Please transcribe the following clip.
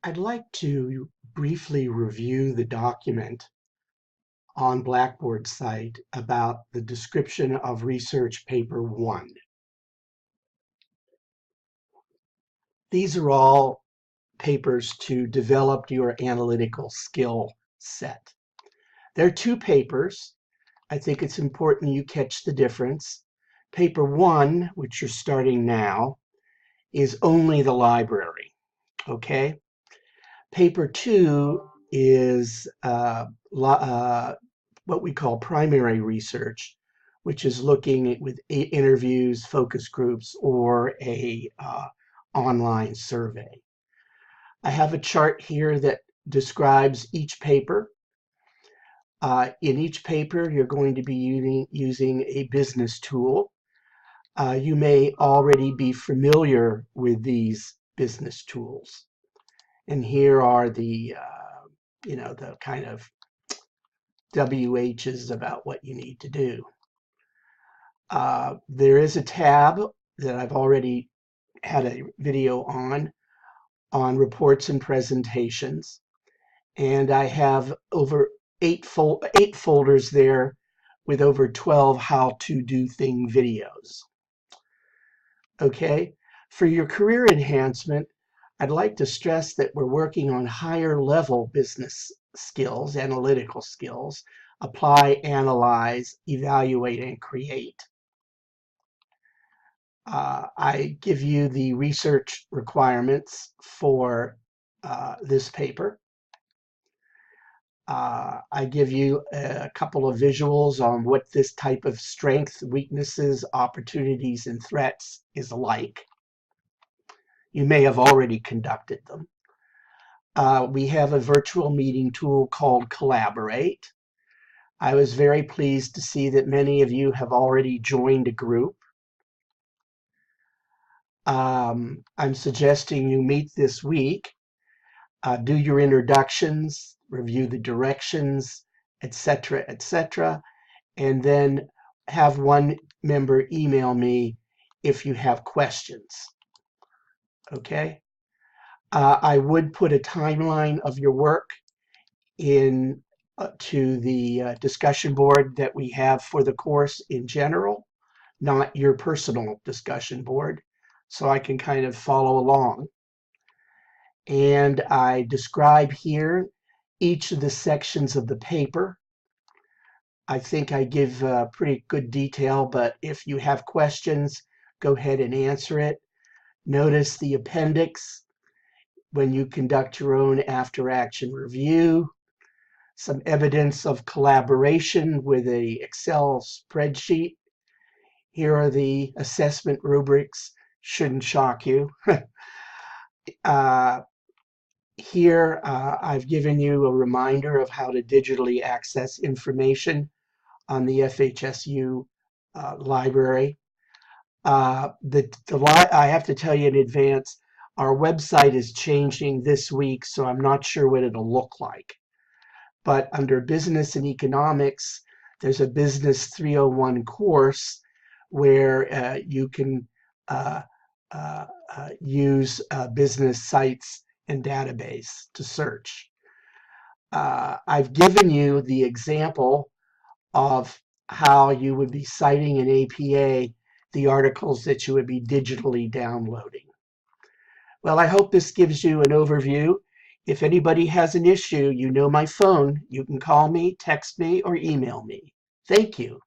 I'd like to briefly review the document on Blackboard's site about the description of research paper 1. These are all papers to develop your analytical skill set. There are two papers. I think it's important you catch the difference. Paper 1, which you're starting now, is only the library, okay? Paper 2 is what we call primary research, which is looking at with interviews, focus groups, or a online survey. I have a chart here that describes each paper. In each paper, you're going to be using a business tool. You may already be familiar with these business tools. And here are the, the kind of WHs about what you need to do. There is a tab that I've already had a video on reports and presentations. And I have over eight folders there with over 12 how to do thing videos. Okay, for your career enhancement, I'd like to stress that we're working on higher level business skills, analytical skills, apply, analyze, evaluate, and create. I give you the research requirements for this paper. I give you a couple of visuals on what this type of strengths, weaknesses, opportunities, and threats is like. You may have already conducted them. We have a virtual meeting tool called Collaborate. I was very pleased to see that many of you have already joined a group. I'm suggesting you meet this week, do your introductions, review the directions, etc., and then have one member email me if you have questions. Okay? I would put a timeline of your work in to the discussion board that we have for the course in general, not your personal discussion board, so I can kind of follow along. And I describe here each of the sections of the paper. I think I give pretty good detail, but if you have questions, go ahead and answer it. Notice the appendix when you conduct your own after-action review, some evidence of collaboration with an Excel spreadsheet. Here are the assessment rubrics. Shouldn't shock you. Here, I've given you a reminder of how to digitally access information on the FHSU library. I have to tell you in advance, our website is changing this week, so I'm not sure what it'll look like. But under Business and Economics, there's a Business 301 course where you can use business sites and database to search. I've given you the example of how you would be citing in APA the articles that you would be digitally downloading. Well, I hope this gives you an overview. If anybody has an issue, you know my phone. You can call me, text me, or email me. Thank you.